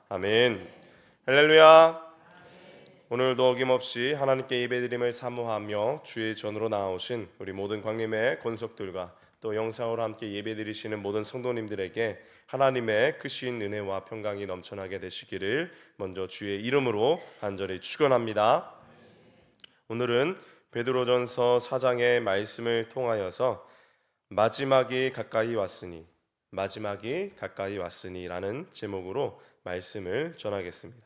아멘. 할렐루야. 오늘도 어김없이 하나님께 예배드림을 사모하며 주의 전으로 나오신 우리 모든 광림의 권속들과 또 영상으로 함께 예배드리시는 모든 성도님들에게 하나님의 크신 은혜와 평강이 넘쳐나게 되시기를 먼저 주의 이름으로 간절히 축원합니다. 오늘은 베드로전서 4장의 말씀을 통하여서 마지막이 가까이 왔으니라는 제목으로 말씀을 전하겠습니다.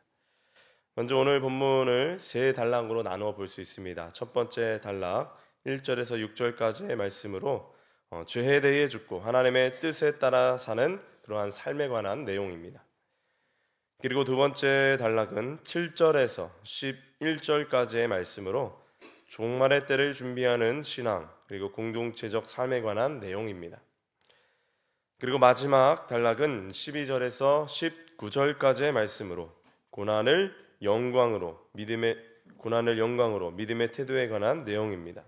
먼저 오늘 본문을 세 단락으로 나누어 볼 수 있습니다. 첫 번째 단락 1절에서 6절까지의 말씀으로 죄에 대해 죽고 하나님의 뜻에 따라 사는 그러한 삶에 관한 내용입니다. 그리고 두 번째 단락은 7절에서 11절까지의 말씀으로 종말의 때를 준비하는 신앙 그리고 공동체적 삶에 관한 내용입니다. 그리고 마지막 단락은 12절에서 19절까지의 말씀으로 고난을 영광으로 믿음의 태도에 관한 내용입니다.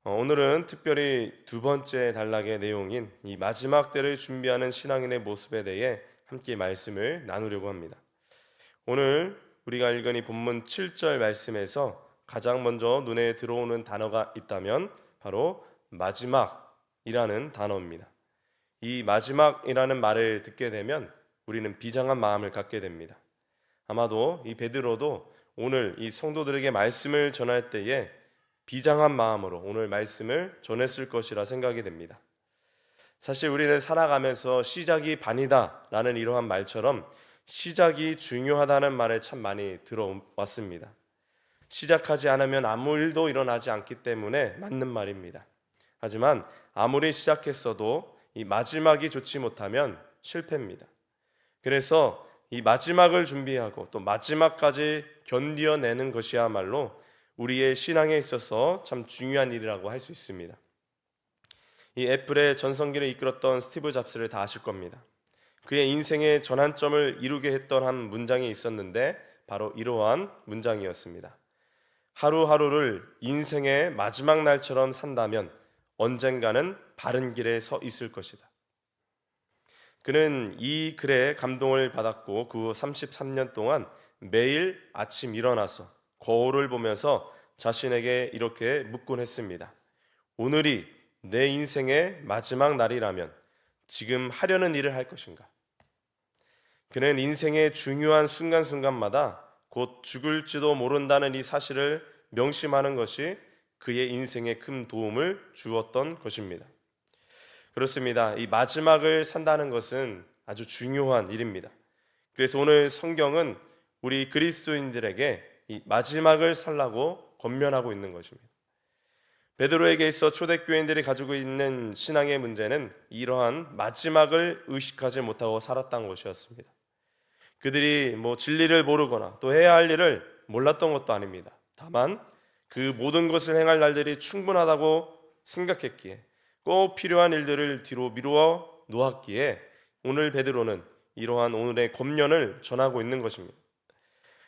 오늘은 특별히 두 번째 단락의 내용인 이 마지막 때를 준비하는 신앙인의 모습에 대해 함께 말씀을 나누려고 합니다. 오늘 우리가 읽은 이 본문 7절 말씀에서 가장 먼저 눈에 들어오는 단어가 있다면 바로 마지막이라는 단어입니다. 이 마지막이라는 말을 듣게 되면 우리는 비장한 마음을 갖게 됩니다. 아마도 이 베드로도 오늘 이 성도들에게 말씀을 전할 때에 비장한 마음으로 오늘 말씀을 전했을 것이라 생각이 됩니다. 사실 우리는 살아가면서 시작이 반이다 라는 이러한 말처럼 시작이 중요하다는 말을 참 많이 들어왔습니다. 시작하지 않으면 아무 일도 일어나지 않기 때문에 맞는 말입니다. 하지만 아무리 시작했어도 이 마지막이 좋지 못하면 실패입니다. 그래서 이 마지막을 준비하고 또 마지막까지 견뎌내는 것이야말로 우리의 신앙에 있어서 참 중요한 일이라고 할 수 있습니다. 이 애플의 전성기를 이끌었던 스티브 잡스를 다 아실 겁니다. 그의 인생의 전환점을 이루게 했던 한 문장이 있었는데 바로 이러한 문장이었습니다. 하루하루를 인생의 마지막 날처럼 산다면 언젠가는 바른 길에 서 있을 것이다. 그는 이 글에 감동을 받았고 그 후 33년 동안 매일 아침 일어나서 거울을 보면서 자신에게 이렇게 묻곤 했습니다. 오늘이 내 인생의 마지막 날이라면 지금 하려는 일을 할 것인가? 그는 인생의 중요한 순간순간마다 곧 죽을지도 모른다는 이 사실을 명심하는 것이 그의 인생에 큰 도움을 주었던 것입니다. 그렇습니다. 이 마지막을 산다는 것은 아주 중요한 일입니다. 그래서 오늘 성경은 우리 그리스도인들에게 이 마지막을 살라고 권면하고 있는 것입니다. 베드로에게 있어 초대교인들이 가지고 있는 신앙의 문제는 이러한 마지막을 의식하지 못하고 살았던 것이었습니다. 그들이 진리를 모르거나 또 해야 할 일을 몰랐던 것도 아닙니다. 다만 그 모든 것을 행할 날들이 충분하다고 생각했기에 꼭 필요한 일들을 뒤로 미루어 놓았기에 오늘 베드로는 이러한 오늘의 권면을 전하고 있는 것입니다.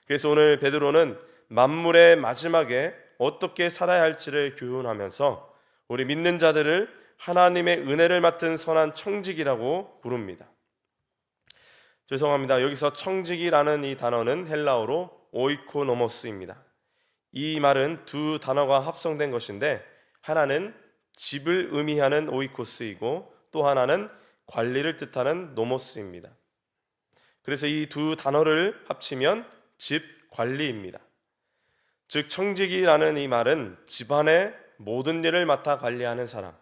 그래서 오늘 베드로는 만물의 마지막에 어떻게 살아야 할지를 교훈하면서 우리 믿는 자들을 하나님의 은혜를 맡은 선한 청직이라고 부릅니다. 죄송합니다. 여기서 청직이라는 이 단어는 헬라어로 오이코노모스입니다. 이 말은 두 단어가 합성된 것인데 하나는 집을 의미하는 오이코스이고 또 하나는 관리를 뜻하는 노모스입니다. 그래서 이 두 단어를 합치면 집 관리입니다. 즉 청직이라는 이 말은 집안의 모든 일을 맡아 관리하는 사람,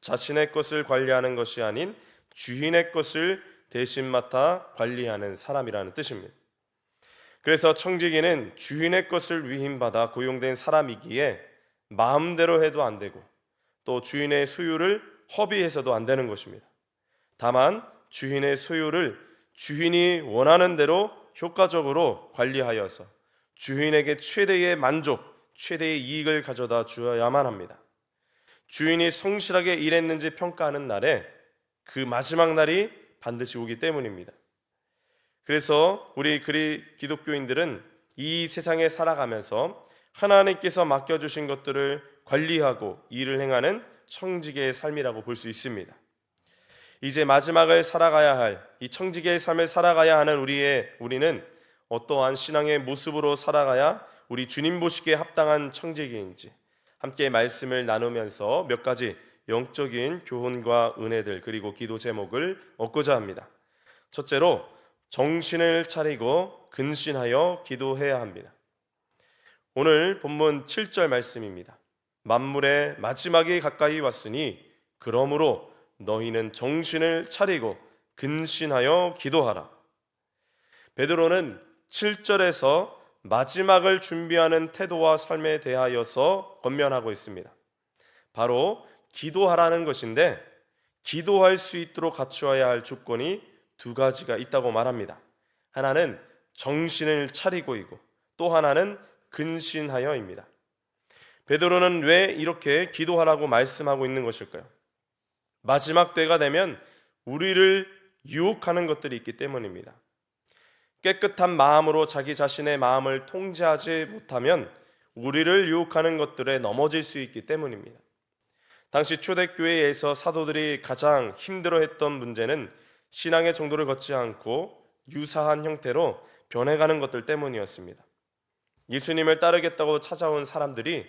자신의 것을 관리하는 것이 아닌 주인의 것을 대신 맡아 관리하는 사람이라는 뜻입니다. 그래서 청지기는 주인의 것을 위임받아 고용된 사람이기에 마음대로 해도 안 되고 또 주인의 소유를 허비해서도 안 되는 것입니다. 다만 주인의 소유를 주인이 원하는 대로 효과적으로 관리하여서 주인에게 최대의 만족, 최대의 이익을 가져다 주어야만 합니다. 주인이 성실하게 일했는지 평가하는 날에 그 마지막 날이 반드시 오기 때문입니다. 그래서 우리 기독교인들은 이 세상에 살아가면서 하나님께서 맡겨주신 것들을 관리하고 일을 행하는 청지기의 삶이라고 볼 수 있습니다. 이제 마지막을 살아가야 할 이 청지기의 삶을 살아가야 하는 우리는 어떠한 신앙의 모습으로 살아가야 우리 주님 보시기에 합당한 청지기인지 함께 말씀을 나누면서 몇 가지 영적인 교훈과 은혜들 그리고 기도 제목을 얻고자 합니다. 첫째로 정신을 차리고 근신하여 기도해야 합니다. 오늘 본문 7절 말씀입니다. 만물의 마지막이 가까이 왔으니 그러므로 너희는 정신을 차리고 근신하여 기도하라. 베드로는 7절에서 마지막을 준비하는 태도와 삶에 대하여서 권면하고 있습니다. 바로 기도하라는 것인데 기도할 수 있도록 갖추어야 할 조건이 두 가지가 있다고 말합니다. 하나는 정신을 차리고이고 또 하나는 근신하여입니다. 베드로는 왜 이렇게 기도하라고 말씀하고 있는 것일까요? 마지막 때가 되면 우리를 유혹하는 것들이 있기 때문입니다. 깨끗한 마음으로 자기 자신의 마음을 통제하지 못하면 우리를 유혹하는 것들에 넘어질 수 있기 때문입니다. 당시 초대교회에서 사도들이 가장 힘들어했던 문제는 신앙의 정도를 걷지 않고 유사한 형태로 변해가는 것들 때문이었습니다. 예수님을 따르겠다고 찾아온 사람들이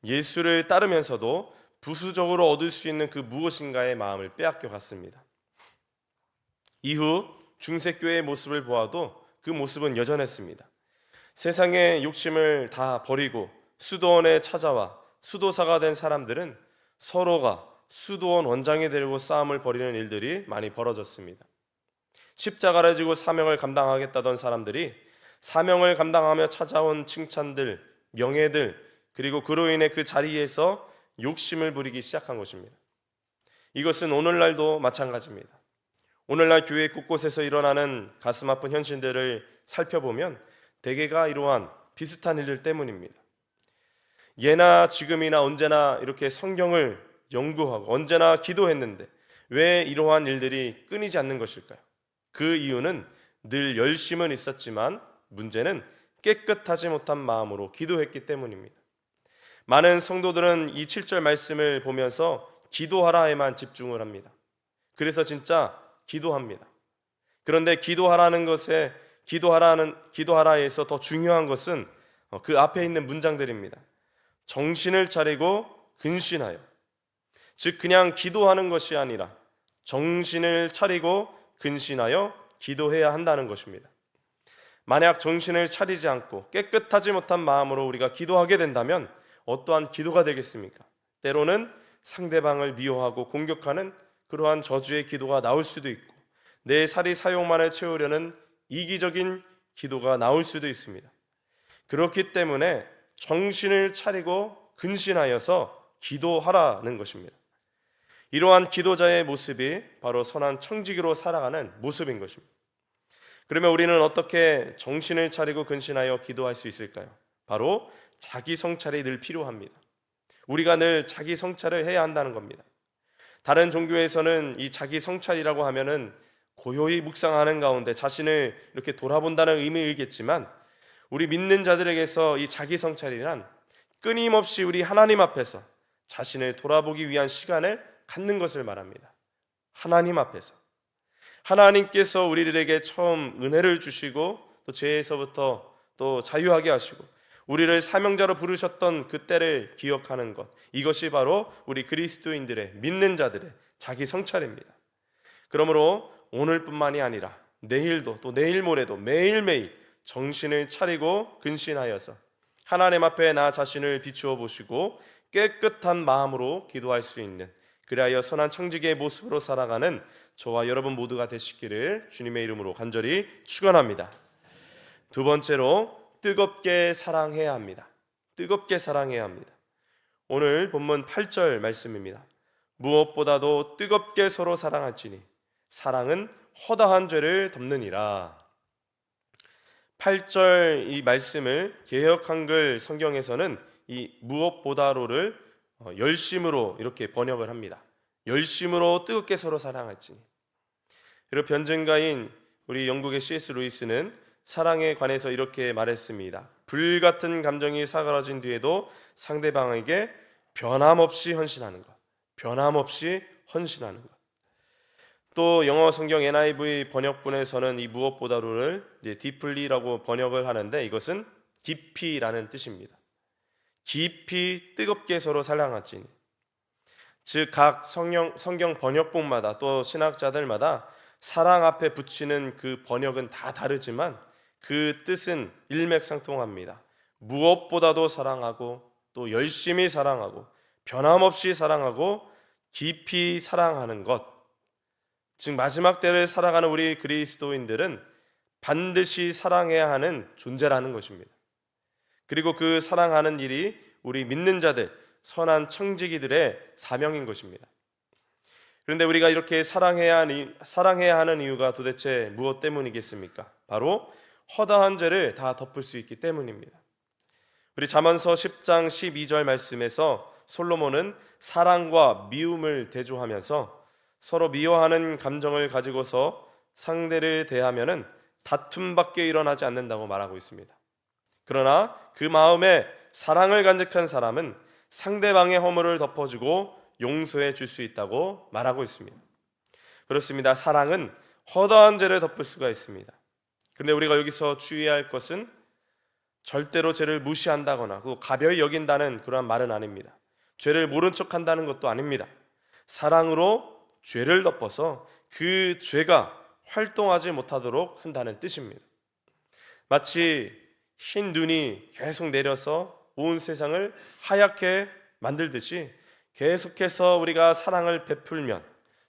예수를 따르면서도 부수적으로 얻을 수 있는 그 무엇인가의 마음을 빼앗겨 갔습니다. 이후 중세교회의 모습을 보아도 그 모습은 여전했습니다. 세상의 욕심을 다 버리고 수도원에 찾아와 수도사가 된 사람들은 서로가 수도원 원장이 되려고 싸움을 벌이는 일들이 많이 벌어졌습니다. 십자가를 지고 사명을 감당하겠다던 사람들이 사명을 감당하며 찾아온 칭찬들, 명예들, 그리고 그로 인해 그 자리에서 욕심을 부리기 시작한 것입니다. 이것은 오늘날도 마찬가지입니다. 오늘날 교회 곳곳에서 일어나는 가슴 아픈 현실들을 살펴보면 대개가 이러한 비슷한 일들 때문입니다. 예나 지금이나 언제나 이렇게 성경을 연구하고 언제나 기도했는데 왜 이러한 일들이 끊이지 않는 것일까요? 그 이유는 늘 열심은 있었지만 문제는 깨끗하지 못한 마음으로 기도했기 때문입니다. 많은 성도들은 이 7절 말씀을 보면서 기도하라에만 집중을 합니다. 그래서 진짜 기도합니다. 그런데 기도하라에서 더 중요한 것은 그 앞에 있는 문장들입니다. 정신을 차리고 근신하여. 즉 그냥 기도하는 것이 아니라 정신을 차리고 근신하여 기도해야 한다는 것입니다. 만약 정신을 차리지 않고 깨끗하지 못한 마음으로 우리가 기도하게 된다면 어떠한 기도가 되겠습니까? 때로는 상대방을 미워하고 공격하는 그러한 저주의 기도가 나올 수도 있고 내 사리 사욕만을 채우려는 이기적인 기도가 나올 수도 있습니다. 그렇기 때문에 정신을 차리고 근신하여서 기도하라는 것입니다. 이러한 기도자의 모습이 바로 선한 청지기로 살아가는 모습인 것입니다. 그러면 우리는 어떻게 정신을 차리고 근신하여 기도할 수 있을까요? 바로 자기 성찰이 늘 필요합니다. 우리가 늘 자기 성찰을 해야 한다는 겁니다. 다른 종교에서는 이 자기 성찰이라고 하면은 고요히 묵상하는 가운데 자신을 이렇게 돌아본다는 의미이겠지만 우리 믿는 자들에게서 이 자기 성찰이란 끊임없이 우리 하나님 앞에서 자신을 돌아보기 위한 시간을 갖는 것을 말합니다. 하나님 앞에서 하나님께서 우리들에게 처음 은혜를 주시고 또 죄에서부터 또 자유하게 하시고 우리를 사명자로 부르셨던 그때를 기억하는 것, 이것이 바로 우리 그리스도인들의 믿는 자들의 자기 성찰입니다. 그러므로 오늘뿐만이 아니라 내일도 또 내일 모레도 매일매일 정신을 차리고 근신하여서 하나님 앞에 나 자신을 비추어 보시고 깨끗한 마음으로 기도할 수 있는, 그리하여 선한 청지기의 모습으로 살아가는 저와 여러분 모두가 되시기를 주님의 이름으로 간절히 축원합니다. 두 번째로 뜨겁게 사랑해야 합니다. 뜨겁게 사랑해야 합니다. 오늘 본문 8절 말씀입니다. 무엇보다도 뜨겁게 서로 사랑할지니 사랑은 허다한 죄를 덮느니라. 8절 이 말씀을 개역 한글 성경에서는 이 무엇보다로를 열심으로 이렇게 번역을 합니다. 열심으로 뜨겁게 서로 사랑할지니. 그리고 변증가인 우리 영국의 C.S. 루이스는 사랑에 관해서 이렇게 말했습니다. 불같은 감정이 사그라진 뒤에도 상대방에게 변함없이 헌신하는 것. 변함없이 헌신하는 것. 또 영어 성경 NIV 번역본에서는 이 무엇보다로를 deeply라고 번역을 하는데 이것은 깊이라는 뜻입니다. 깊이 뜨겁게 서로 사랑하지니. 즉 각 성경 번역본마다 또 신학자들마다 사랑 앞에 붙이는 그 번역은 다 다르지만 그 뜻은 일맥상통합니다. 무엇보다도 사랑하고 또 열심히 사랑하고 변함없이 사랑하고 깊이 사랑하는 것. 즉 마지막 때를 살아가는 우리 그리스도인들은 반드시 사랑해야 하는 존재라는 것입니다. 그리고 그 사랑하는 일이 우리 믿는 자들, 선한 청지기들의 사명인 것입니다. 그런데 우리가 이렇게 사랑해야 하는 이유가 도대체 무엇 때문이겠습니까? 바로 허다한 죄를 다 덮을 수 있기 때문입니다. 우리 잠언서 10장 12절 말씀에서 솔로몬은 사랑과 미움을 대조하면서 서로 미워하는 감정을 가지고서 상대를 대하면은 다툼밖에 일어나지 않는다고 말하고 있습니다. 그러나 그 마음에 사랑을 간직한 사람은 상대방의 허물을 덮어주고 용서해 줄 수 있다고 말하고 있습니다. 그렇습니다. 사랑은 허다한 죄를 덮을 수가 있습니다. 그런데 우리가 여기서 주의해야 할 것은 절대로 죄를 무시한다거나 또 가벼이 여긴다는 그러한 말은 아닙니다. 죄를 모른 척한다는 것도 아닙니다. 사랑으로 죄를 덮어서 그 죄가 활동하지 못하도록 한다는 뜻입니다. 마치 흰 눈이 계속 내려서 온 세상을 하얗게 만들듯이 계속해서 우리가 사랑을 베풀면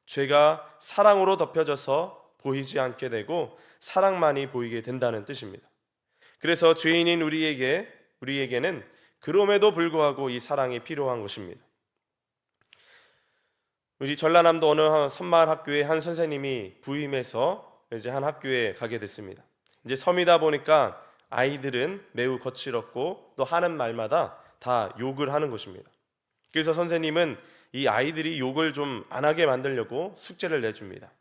죄가 사랑으로 덮여져서 보이지 않게 되고 사랑만이 보이게 된다는 뜻입니다. 그래서 죄인인 우리에게는 그럼에도 불구하고 이 사랑이 필요한 것입니다. 우리 전라남도 어느 선마을 학교에 한 선생님이 부임해서 이제 한 학교에 가게 됐습니다. 이제 섬이다 보니까 아이들은 매우 거칠었고 또 하는 말마다 다 욕을 하는 것입니다. 그래서 선생님은 이 아이들이 욕을 좀 안 하게 만들려고 숙제를 내줍니다.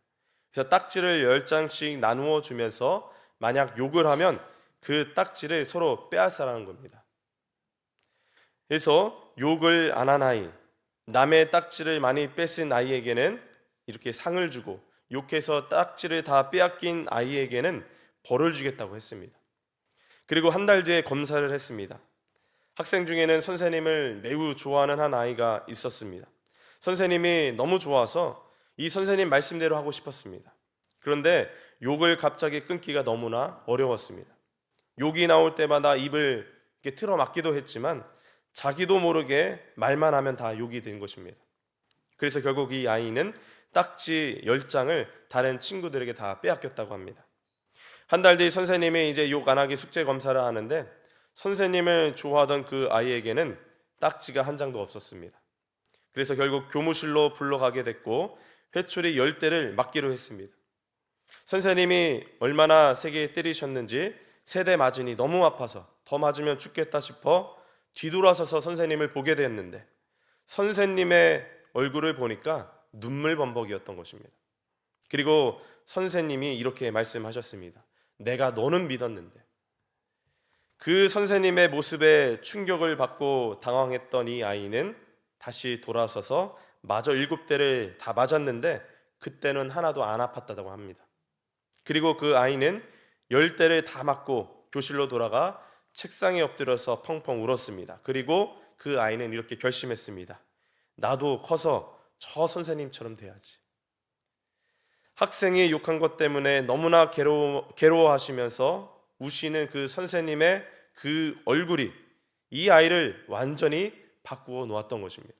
그래서 딱지를 10장씩 나누어 주면서 만약 욕을 하면 그 딱지를 서로 빼앗아라는 겁니다. 그래서 욕을 안 한 아이, 남의 딱지를 많이 뺏은 아이에게는 이렇게 상을 주고 욕해서 딱지를 다 빼앗긴 아이에게는 벌을 주겠다고 했습니다. 그리고 한 달 뒤에 검사를 했습니다. 학생 중에는 선생님을 매우 좋아하는 한 아이가 있었습니다. 선생님이 너무 좋아서 이 선생님 말씀대로 하고 싶었습니다. 그런데 욕을 갑자기 끊기가 너무나 어려웠습니다. 욕이 나올 때마다 입을 이렇게 틀어막기도 했지만 자기도 모르게 말만 하면 다 욕이 된 것입니다. 그래서 결국 이 아이는 딱지 10장을 다른 친구들에게 다 빼앗겼다고 합니다. 한 달 뒤 선생님이 이제 욕 안 하기 숙제 검사를 하는데 선생님을 좋아하던 그 아이에게는 딱지가 한 장도 없었습니다. 그래서 결국 교무실로 불러가게 됐고 회초리 10대를 맞기로 했습니다. 선생님이 얼마나 세게 때리셨는지 세 대 맞으니 너무 아파서 더 맞으면 죽겠다 싶어 뒤돌아서서 선생님을 보게 됐는데 선생님의 얼굴을 보니까 눈물 범벅이었던 것입니다. 그리고 선생님이 이렇게 말씀하셨습니다. 내가 너는 믿었는데. 그 선생님의 모습에 충격을 받고 당황했던 이 아이는 다시 돌아서서 마저 7대를 다 맞았는데 그때는 하나도 안 아팠다고 합니다. 그리고 그 아이는 10대를 다 맞고 교실로 돌아가 책상에 엎드려서 펑펑 울었습니다. 그리고 그 아이는 이렇게 결심했습니다. 나도 커서 저 선생님처럼 돼야지. 학생이 욕한 것 때문에 너무나 괴로워하시면서 우시는 그 선생님의 그 얼굴이 이 아이를 완전히 바꾸어 놓았던 것입니다.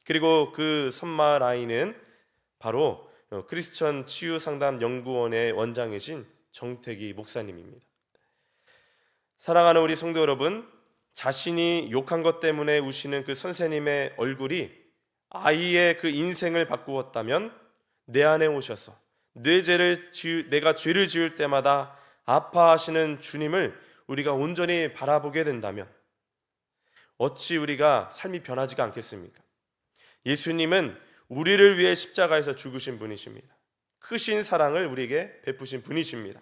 그리고 그 섬마을 아이는 바로 크리스천 치유상담연구원의 원장이신 정태기 목사님입니다. 사랑하는 우리 성도 여러분, 자신이 욕한 것 때문에 우시는 그 선생님의 얼굴이 아이의 그 인생을 바꾸었다면 내 안에 오셔서 내가 죄를 지을 때마다 아파하시는 주님을 우리가 온전히 바라보게 된다면 어찌 우리가 삶이 변하지가 않겠습니까? 예수님은 우리를 위해 십자가에서 죽으신 분이십니다. 크신 사랑을 우리에게 베푸신 분이십니다.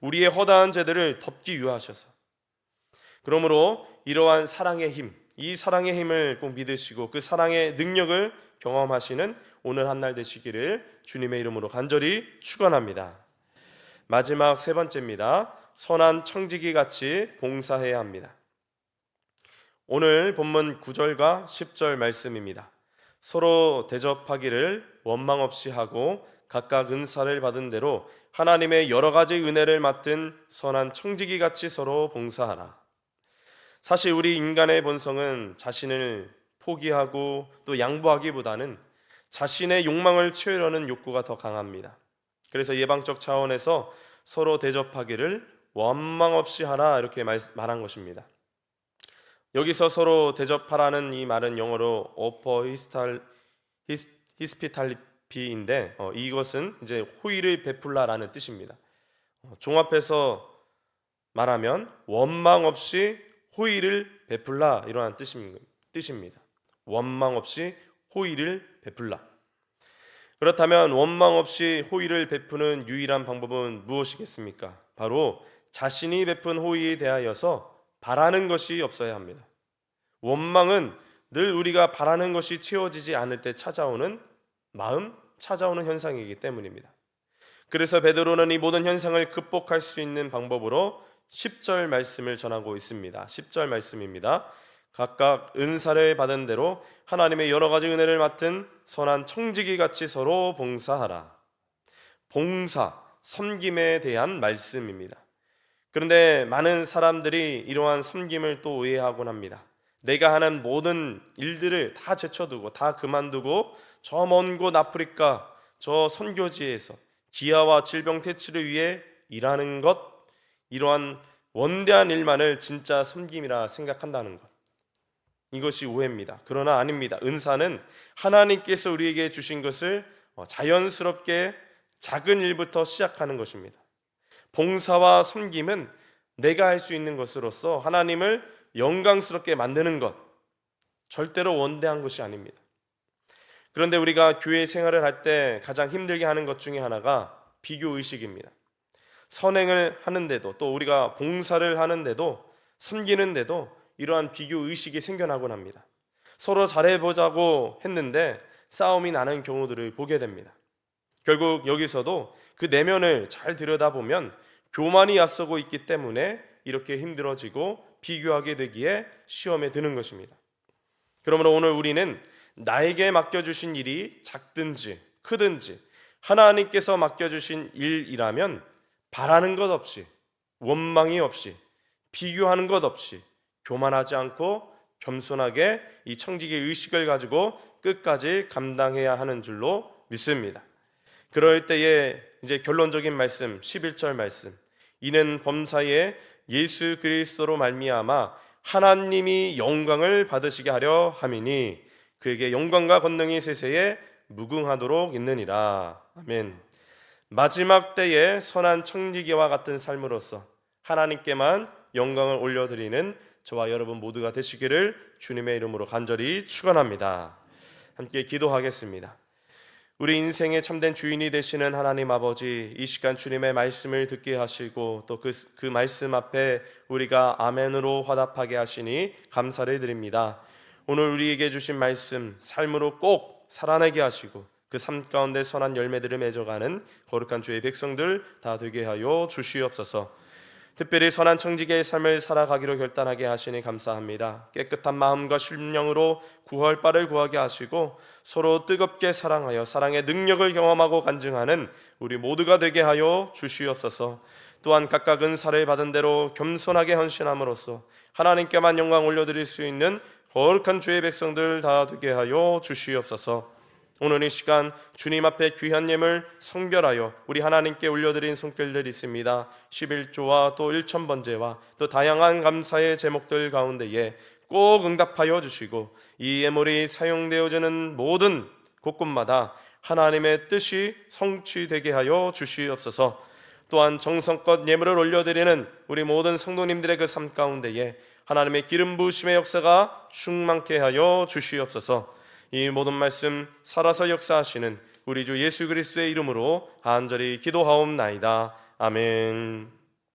우리의 허다한 죄들을 덮기 위하셔서. 그러므로 이러한 사랑의 힘, 이 사랑의 힘을 꼭 믿으시고 그 사랑의 능력을 경험하시는 오늘 한 날 되시기를 주님의 이름으로 간절히 축원합니다. 마지막 세 번째입니다. 선한 청지기 같이 봉사해야 합니다. 오늘 본문 9절과 10절 말씀입니다. 서로 대접하기를 원망 없이 하고 각각 은사를 받은 대로 하나님의 여러 가지 은혜를 맡은 선한 청지기 같이 서로 봉사하라. 사실 우리 인간의 본성은 자신을 포기하고 또 양보하기보다는 자신의 욕망을 채우려는 욕구가 더 강합니다. 그래서 예방적 차원에서 서로 대접하기를 원망 없이 하라 이렇게 말한 것입니다. 여기서 서로 대접하라는 이 말은 영어로 offer hospitality인데 이것은 이제 호의를 베풀라라는 뜻입니다. 종합해서 말하면 원망 없이 호의를 베풀라 이러한 뜻입니다. 원망 없이 호의를 베풀라. 그렇다면 원망 없이 호의를 베푸는 유일한 방법은 무엇이겠습니까? 바로 자신이 베푼 호의에 대하여서 바라는 것이 없어야 합니다. 원망은 늘 우리가 바라는 것이 채워지지 않을 때 찾아오는 찾아오는 현상이기 때문입니다. 그래서 베드로는 이 모든 현상을 극복할 수 있는 방법으로 10절 말씀을 전하고 있습니다. 10절 말씀입니다. 각각 은사를 받은 대로 하나님의 여러 가지 은혜를 맡은 선한 청지기 같이 서로 봉사하라. 봉사, 섬김에 대한 말씀입니다. 그런데 많은 사람들이 이러한 섬김을 또 오해하곤 합니다. 내가 하는 모든 일들을 다 제쳐두고 다 그만두고 저 먼 곳 아프리카 저 선교지에서 기아와 질병 퇴치를 위해 일하는 것, 이러한 원대한 일만을 진짜 섬김이라 생각한다는 것, 이것이 오해입니다. 그러나 아닙니다. 은사는 하나님께서 우리에게 주신 것을 자연스럽게 작은 일부터 시작하는 것입니다. 봉사와 섬김은 내가 할 수 있는 것으로서 하나님을 영광스럽게 만드는 것, 절대로 원대한 것이 아닙니다. 그런데 우리가 교회 생활을 할 때 가장 힘들게 하는 것 중에 하나가 비교의식입니다. 선행을 하는데도 또 우리가 봉사를 하는데도 섬기는데도 이러한 비교의식이 생겨나곤 합니다. 서로 잘해보자고 했는데 싸움이 나는 경우들을 보게 됩니다. 결국 여기서도 그 내면을 잘 들여다보면 교만이 앞서고 있기 때문에 이렇게 힘들어지고 비교하게 되기에 시험에 드는 것입니다. 그러므로 오늘 우리는 나에게 맡겨주신 일이 작든지 크든지 하나님께서 맡겨주신 일이라면 바라는 것 없이, 원망이 없이, 비교하는 것 없이, 교만하지 않고 겸손하게 이 청지기 의식을 가지고 끝까지 감당해야 하는 줄로 믿습니다. 그럴 때에 이제 결론적인 말씀, 11절 말씀, 이는 범사에 예수 그리스도로 말미암아 하나님이 영광을 받으시게 하려 함이니 그에게 영광과 권능이 세세에 무궁하도록 있느니라. 아멘. 마지막 때에 선한 청지기와 같은 삶으로서 하나님께만 영광을 올려드리는 저와 여러분 모두가 되시기를 주님의 이름으로 간절히 축원합니다. 함께 기도하겠습니다. 우리 인생의 참된 주인이 되시는 하나님 아버지, 이 시간 주님의 말씀을 듣게 하시고 또 그 말씀 앞에 우리가 아멘으로 화답하게 하시니 감사를 드립니다. 오늘 우리에게 주신 말씀 삶으로 꼭 살아내게 하시고 그 삶 가운데 선한 열매들을 맺어가는 거룩한 주의 백성들 다 되게 하여 주시옵소서. 특별히 선한 청지기의 삶을 살아가기로 결단하게 하시니 감사합니다. 깨끗한 마음과 심령으로 구할 바를 구하게 하시고 서로 뜨겁게 사랑하여 사랑의 능력을 경험하고 간증하는 우리 모두가 되게 하여 주시옵소서. 또한 각각 은사를 받은 대로 겸손하게 헌신함으로써 하나님께만 영광 올려드릴 수 있는 거룩한 주의 백성들 다 되게 하여 주시옵소서. 오늘 이 시간 주님 앞에 귀한 예물 성별하여 우리 하나님께 올려드린 손길들이 있습니다. 11조와 또 1,000번제와 또 다양한 감사의 제목들 가운데에 꼭 응답하여 주시고 이 예물이 사용되어지는 모든 곳곳마다 하나님의 뜻이 성취되게 하여 주시옵소서. 또한 정성껏 예물을 올려드리는 우리 모든 성도님들의 그 삶 가운데에 하나님의 기름 부으심의 역사가 충만케 하여 주시옵소서. 이 모든 말씀 살아서 역사하시는 우리 주 예수 그리스도의 이름으로 간절히 기도하옵나이다. 아멘.